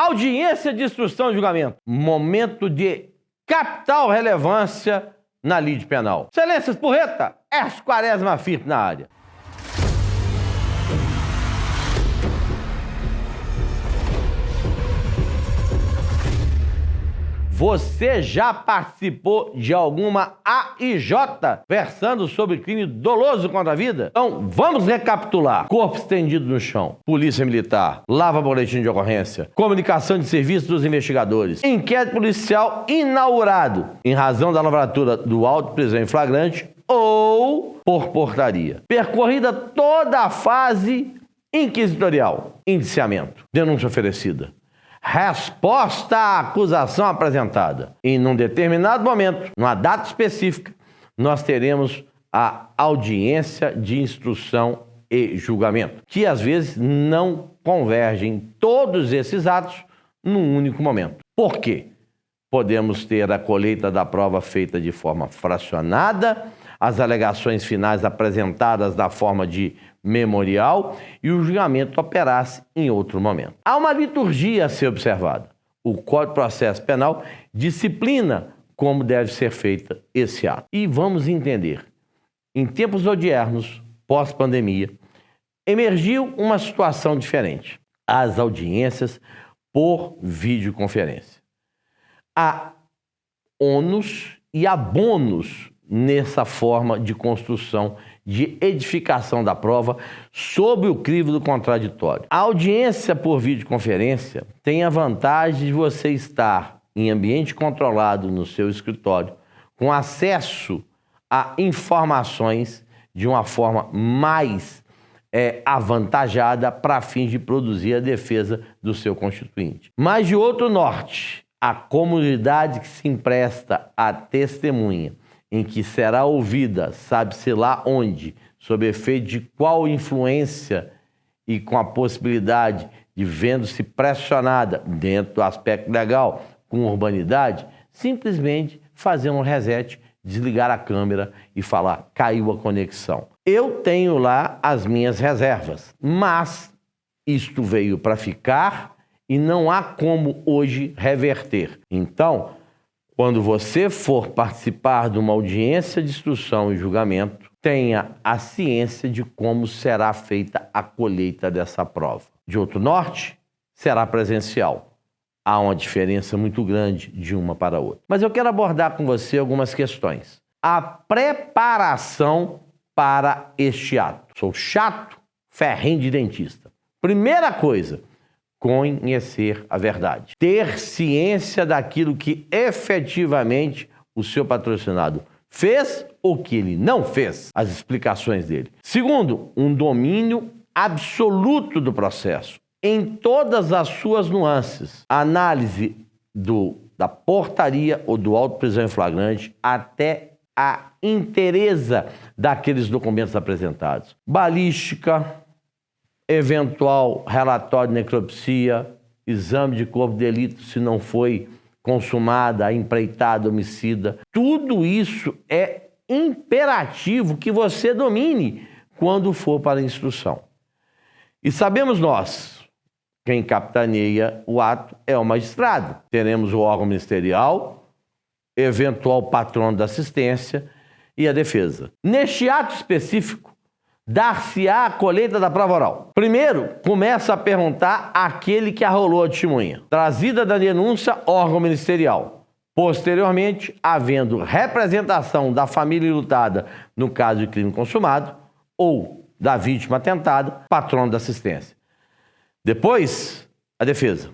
Audiência de instrução e julgamento. Momento de capital relevância na lide penal. Excelências Porreta, Hércio Quaresma Firpo na área. Você já participou de alguma AIJ versando sobre crime doloso contra a vida? Então, vamos recapitular. Corpo estendido no chão, polícia militar, lava boletim de ocorrência, comunicação de serviço dos investigadores, inquérito policial inaugurado em razão da lavratura do auto de prisão em flagrante ou por portaria. Percorrida toda a fase inquisitorial, indiciamento, denúncia oferecida, resposta à acusação apresentada. E num determinado momento, numa data específica, nós teremos a audiência de instrução e julgamento, que às vezes não convergem todos esses atos num único momento. Por quê? Podemos ter a colheita da prova feita de forma fracionada, as alegações finais apresentadas da forma de memorial e o julgamento operasse em outro momento. Há uma liturgia a ser observada. O Código de Processo Penal disciplina como deve ser feita esse ato. E vamos entender. Em tempos odiernos, pós-pandemia, emergiu uma situação diferente. As audiências por videoconferência. Há ônus e há bônus nessa forma de construção, de edificação da prova sob o crivo do contraditório. A audiência por videoconferência tem a vantagem de você estar em ambiente controlado no seu escritório, com acesso a informações de uma forma mais avantajada para fins de produzir a defesa do seu constituinte. Mas de outro norte, a comunidade que se empresta à testemunha, em que será ouvida, sabe-se lá onde, sob efeito de qual influência e com a possibilidade de vendo-se pressionada dentro do aspecto legal, com urbanidade, simplesmente fazer um reset, desligar a câmera e falar, caiu a conexão. Eu tenho lá as minhas reservas, mas isto veio para ficar e não há como hoje reverter. Então, quando você for participar de uma audiência de instrução e julgamento, tenha a ciência de como será feita a colheita dessa prova. De outro norte, será presencial. Há uma diferença muito grande de uma para a outra. Mas eu quero abordar com você algumas questões. A preparação para este ato. Sou chato, ferrenho de dentista. Primeira coisa, conhecer a verdade. Ter ciência daquilo que efetivamente o seu patrocinado fez ou que ele não fez, as explicações dele. Segundo, um domínio absoluto do processo, em todas as suas nuances. Análise da portaria ou do auto de prisão em flagrante até a inteireza daqueles documentos apresentados. Balística, eventual relatório de necropsia, exame de corpo de delito se não foi consumada a empreitada homicida. Tudo isso é imperativo que você domine quando for para a instrução. E sabemos nós, quem capitaneia o ato é o magistrado. Teremos o órgão ministerial, eventual patrono da assistência e a defesa. Neste ato específico, dar-se-á a colheita da prova oral. Primeiro, começa a perguntar àquele que arrolou a testemunha. Trazida da denúncia, órgão ministerial. Posteriormente, havendo representação da família enlutada no caso de crime consumado ou da vítima atentada, patrono da assistência. Depois, a defesa.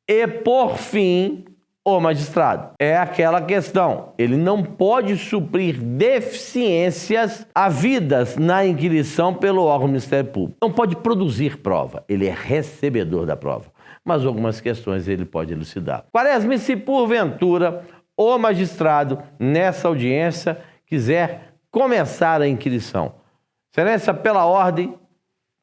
E, por fim, o magistrado. É aquela questão. Ele não pode suprir deficiências havidas na inquirição pelo órgão do Ministério Público. Não pode produzir prova. Ele é recebedor da prova. Mas algumas questões ele pode elucidar. Quaresma, se porventura o magistrado, nessa audiência, quiser começar a inquirição. Excelência, pela ordem,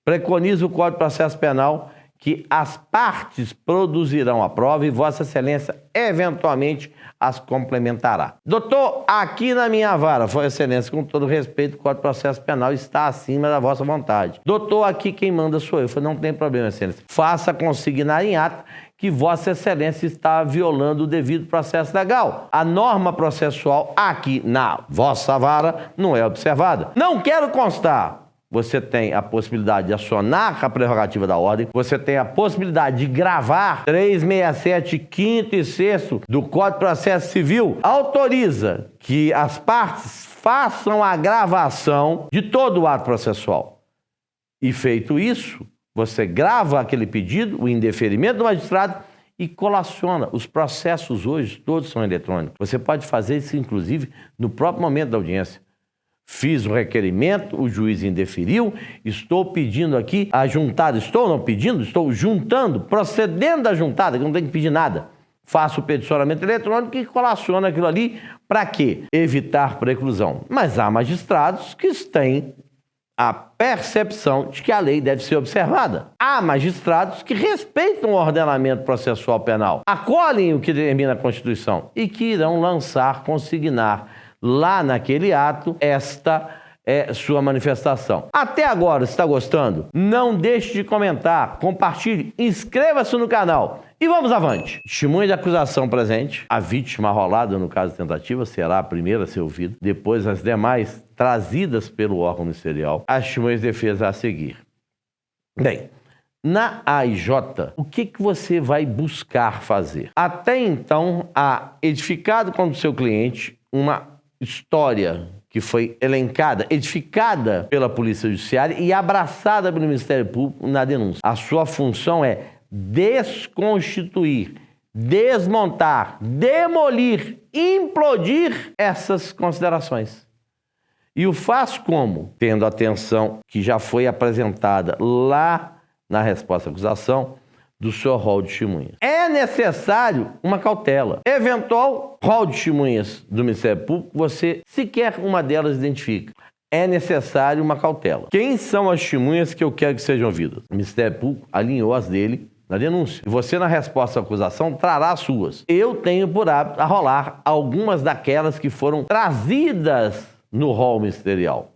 preconiza o Código de Processo Penal que as partes produzirão a prova e Vossa Excelência, eventualmente, as complementará. Doutor, aqui na minha vara, Vossa Excelência, com todo respeito, o Código de Processo Penal está acima da vossa vontade. Doutor, aqui quem manda sou eu. Eu falei, não tem problema, Excelência. Faça consignar em ata que Vossa Excelência está violando o devido processo legal. A norma processual aqui na vossa vara não é observada. Não quero constar. Você tem a possibilidade de acionar a prerrogativa da ordem, você tem a possibilidade de gravar 367, 5º e 6º do Código de Processo Civil, autoriza que as partes façam a gravação de todo o ato processual. E feito isso, você grava aquele pedido, o indeferimento do magistrado, e colaciona. Os processos hoje todos são eletrônicos. Você pode fazer isso, inclusive, no próprio momento da audiência. Fiz o requerimento, o juiz indeferiu, estou pedindo aqui a juntada. Estou não pedindo, estou juntando, procedendo da juntada, que não tem que pedir nada. Faço o peticionamento eletrônico e colaciona aquilo ali. Para quê? Evitar preclusão. Mas há magistrados que têm a percepção de que a lei deve ser observada. Há magistrados que respeitam o ordenamento processual penal, acolhem o que determina a Constituição e que irão lançar, consignar lá naquele ato esta sua manifestação. Até agora, está gostando? Não deixe de comentar, compartilhe, inscreva-se no canal e vamos avante. Testemunha de acusação presente, a vítima arrolada no caso de tentativa será a primeira a ser ouvida, depois as demais trazidas pelo órgão ministerial, as testemunhas de defesa a seguir. Bem, na AIJ, o que você vai buscar fazer? Até então, há edificado contra o seu cliente uma história que foi elencada, edificada pela Polícia Judiciária e abraçada pelo Ministério Público na denúncia. A sua função é desconstituir, desmontar, demolir, implodir essas considerações. E o faz como? Tendo atenção que já foi apresentada lá na resposta à acusação do seu rol de testemunhas. É necessário uma cautela. Eventual rol de testemunhas do Ministério Público, você sequer uma delas identifica. É necessário uma cautela. Quem são as testemunhas que eu quero que sejam ouvidas? O Ministério Público alinhou as dele na denúncia. E você, na resposta à acusação, trará as suas. Eu tenho por hábito arrolar algumas daquelas que foram trazidas no rol ministerial.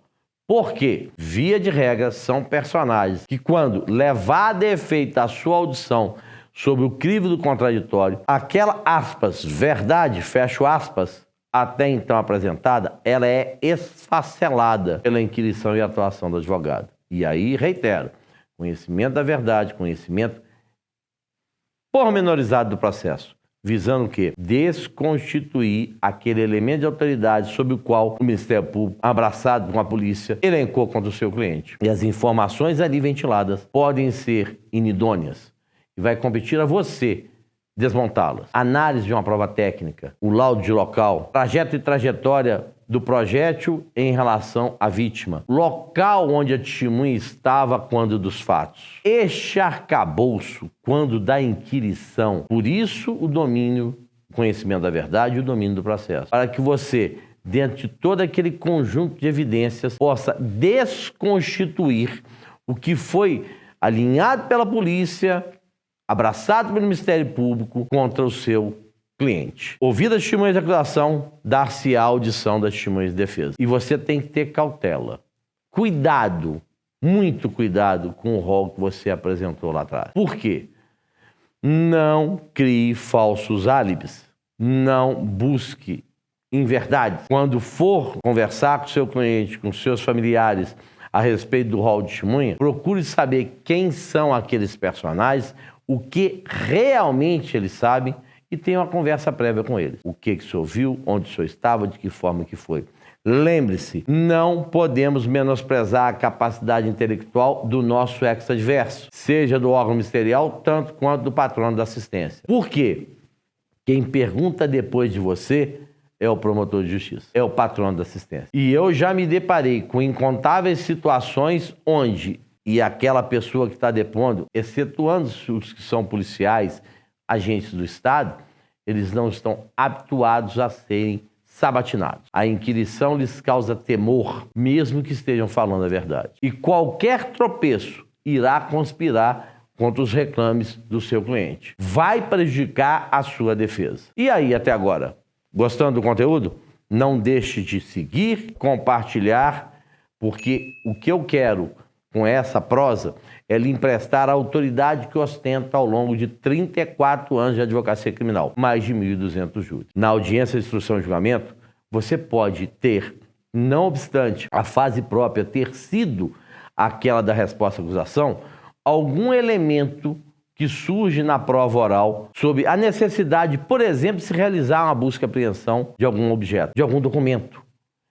Porque, via de regra, são personagens que, quando levada a efeito a sua audição sobre o crivo do contraditório, aquela, aspas, verdade, fecho aspas, até então apresentada, ela é esfacelada pela inquirição e atuação do advogado. E aí, reitero, conhecimento da verdade, conhecimento pormenorizado do processo, visando o quê? Desconstituir aquele elemento de autoridade sobre o qual o Ministério Público, abraçado com a polícia, elencou contra o seu cliente. E as informações ali ventiladas podem ser inidôneas e vai competir a você desmontá-las. Análise de uma prova técnica, o laudo de local, trajeto e trajetória do projétil em relação à vítima, local onde a testemunha estava quando dos fatos, este arcabouço quando da inquirição. Por isso o domínio, o conhecimento da verdade e o domínio do processo, para que você, dentro de todo aquele conjunto de evidências, possa desconstituir o que foi alinhado pela polícia, abraçado pelo Ministério Público contra o seu cliente. Ouvida as testemunhas de acusação, dar-se a audição das testemunhas de defesa. E você tem que ter cautela. Cuidado, muito cuidado com o rol que você apresentou lá atrás. Por quê? Não crie falsos álibis. Não busque inverdades. Quando for conversar com o seu cliente, com seus familiares, a respeito do rol de testemunha, procure saber quem são aqueles personagens, o que realmente eles sabem, e tenha uma conversa prévia com eles. O que o senhor viu, onde o senhor estava, de que forma que foi. Lembre-se, não podemos menosprezar a capacidade intelectual do nosso ex-adverso, seja do órgão ministerial, tanto quanto do patrono da assistência. Por quê? Quem pergunta depois de você é o promotor de justiça, é o patrono da assistência. E eu já me deparei com incontáveis situações onde, e aquela pessoa que está depondo, excetuando os que são policiais, agentes do Estado, eles não estão habituados a serem sabatinados. A inquirição lhes causa temor, mesmo que estejam falando a verdade. E qualquer tropeço irá conspirar contra os reclames do seu cliente. Vai prejudicar a sua defesa. E aí, até agora, gostando do conteúdo? Não deixe de seguir, compartilhar, porque o que eu quero com essa prosa é lhe emprestar a autoridade que ostenta ao longo de 34 anos de advocacia criminal, mais de 1.200 júris. Na audiência de instrução e julgamento, você pode ter, não obstante a fase própria ter sido aquela da resposta à acusação, algum elemento que surge na prova oral sobre a necessidade, por exemplo, de se realizar uma busca e apreensão de algum objeto, de algum documento.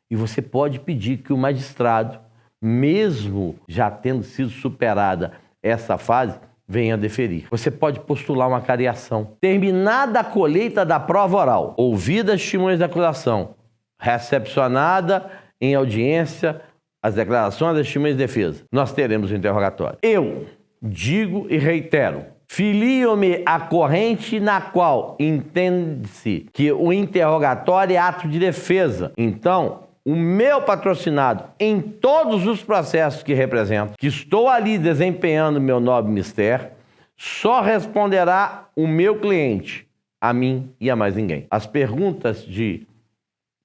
E você pode pedir que o magistrado, mesmo já tendo sido superada essa fase, venha deferir. Você pode postular uma cariação. Terminada a colheita da prova oral, ouvidas as testemunhas da acusação, recepcionada em audiência as declarações das testemunhas de defesa, nós teremos o interrogatório. Eu digo e reitero, filio-me à corrente na qual entende-se que o interrogatório é ato de defesa. Então, o meu patrocinado em todos os processos que represento, que estou ali desempenhando meu nobre mistério, só responderá o meu cliente, a mim e a mais ninguém. As perguntas de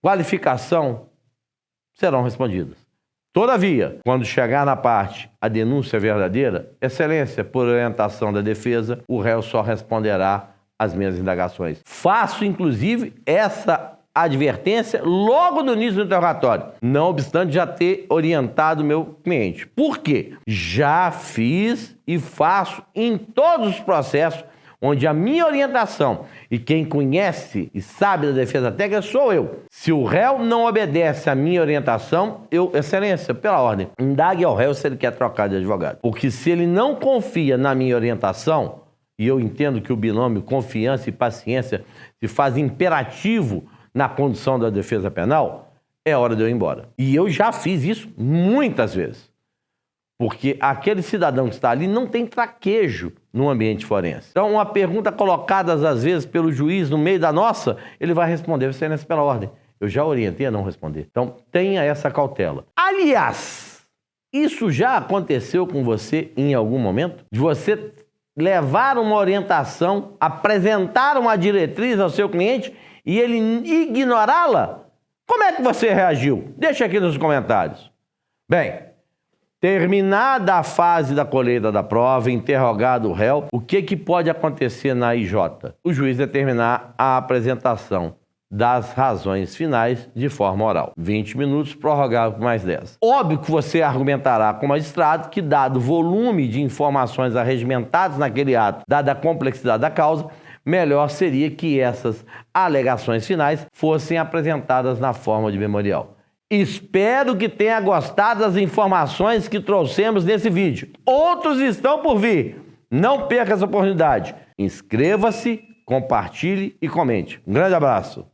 qualificação serão respondidas. Todavia, quando chegar na parte a denúncia verdadeira, excelência, por orientação da defesa, o réu só responderá às minhas indagações. Faço, inclusive, essa advertência logo no início do interrogatório, não obstante já ter orientado o meu cliente. Por quê? Já fiz e faço em todos os processos onde a minha orientação, e quem conhece e sabe da defesa técnica sou eu. Se o réu não obedece à minha orientação, excelência, pela ordem, indague ao réu se ele quer trocar de advogado. Porque se ele não confia na minha orientação, e eu entendo que o binômio confiança e paciência se faz imperativo na condução da defesa penal, é hora de eu ir embora. E eu já fiz isso muitas vezes. Porque aquele cidadão que está ali não tem traquejo no ambiente forense. Então, uma pergunta colocada às vezes pelo juiz no meio da nossa, ele vai responder, excelência, pela ordem. Eu já orientei a não responder. Então, tenha essa cautela. Aliás, isso já aconteceu com você em algum momento? De você levar uma orientação, apresentar uma diretriz ao seu cliente e ele ignorá-la? Como é que você reagiu? Deixa aqui nos comentários. Bem, terminada a fase da colheita da prova, interrogado o réu, o que pode acontecer na IJ? O juiz determinar a apresentação das razões finais de forma oral. 20 minutos, prorrogável por mais 10. Óbvio que você argumentará com o magistrado que, dado o volume de informações arregimentadas naquele ato, dada a complexidade da causa, melhor seria que essas alegações finais fossem apresentadas na forma de memorial. Espero que tenha gostado das informações que trouxemos nesse vídeo. Outros estão por vir. Não perca essa oportunidade. Inscreva-se, compartilhe e comente. Um grande abraço.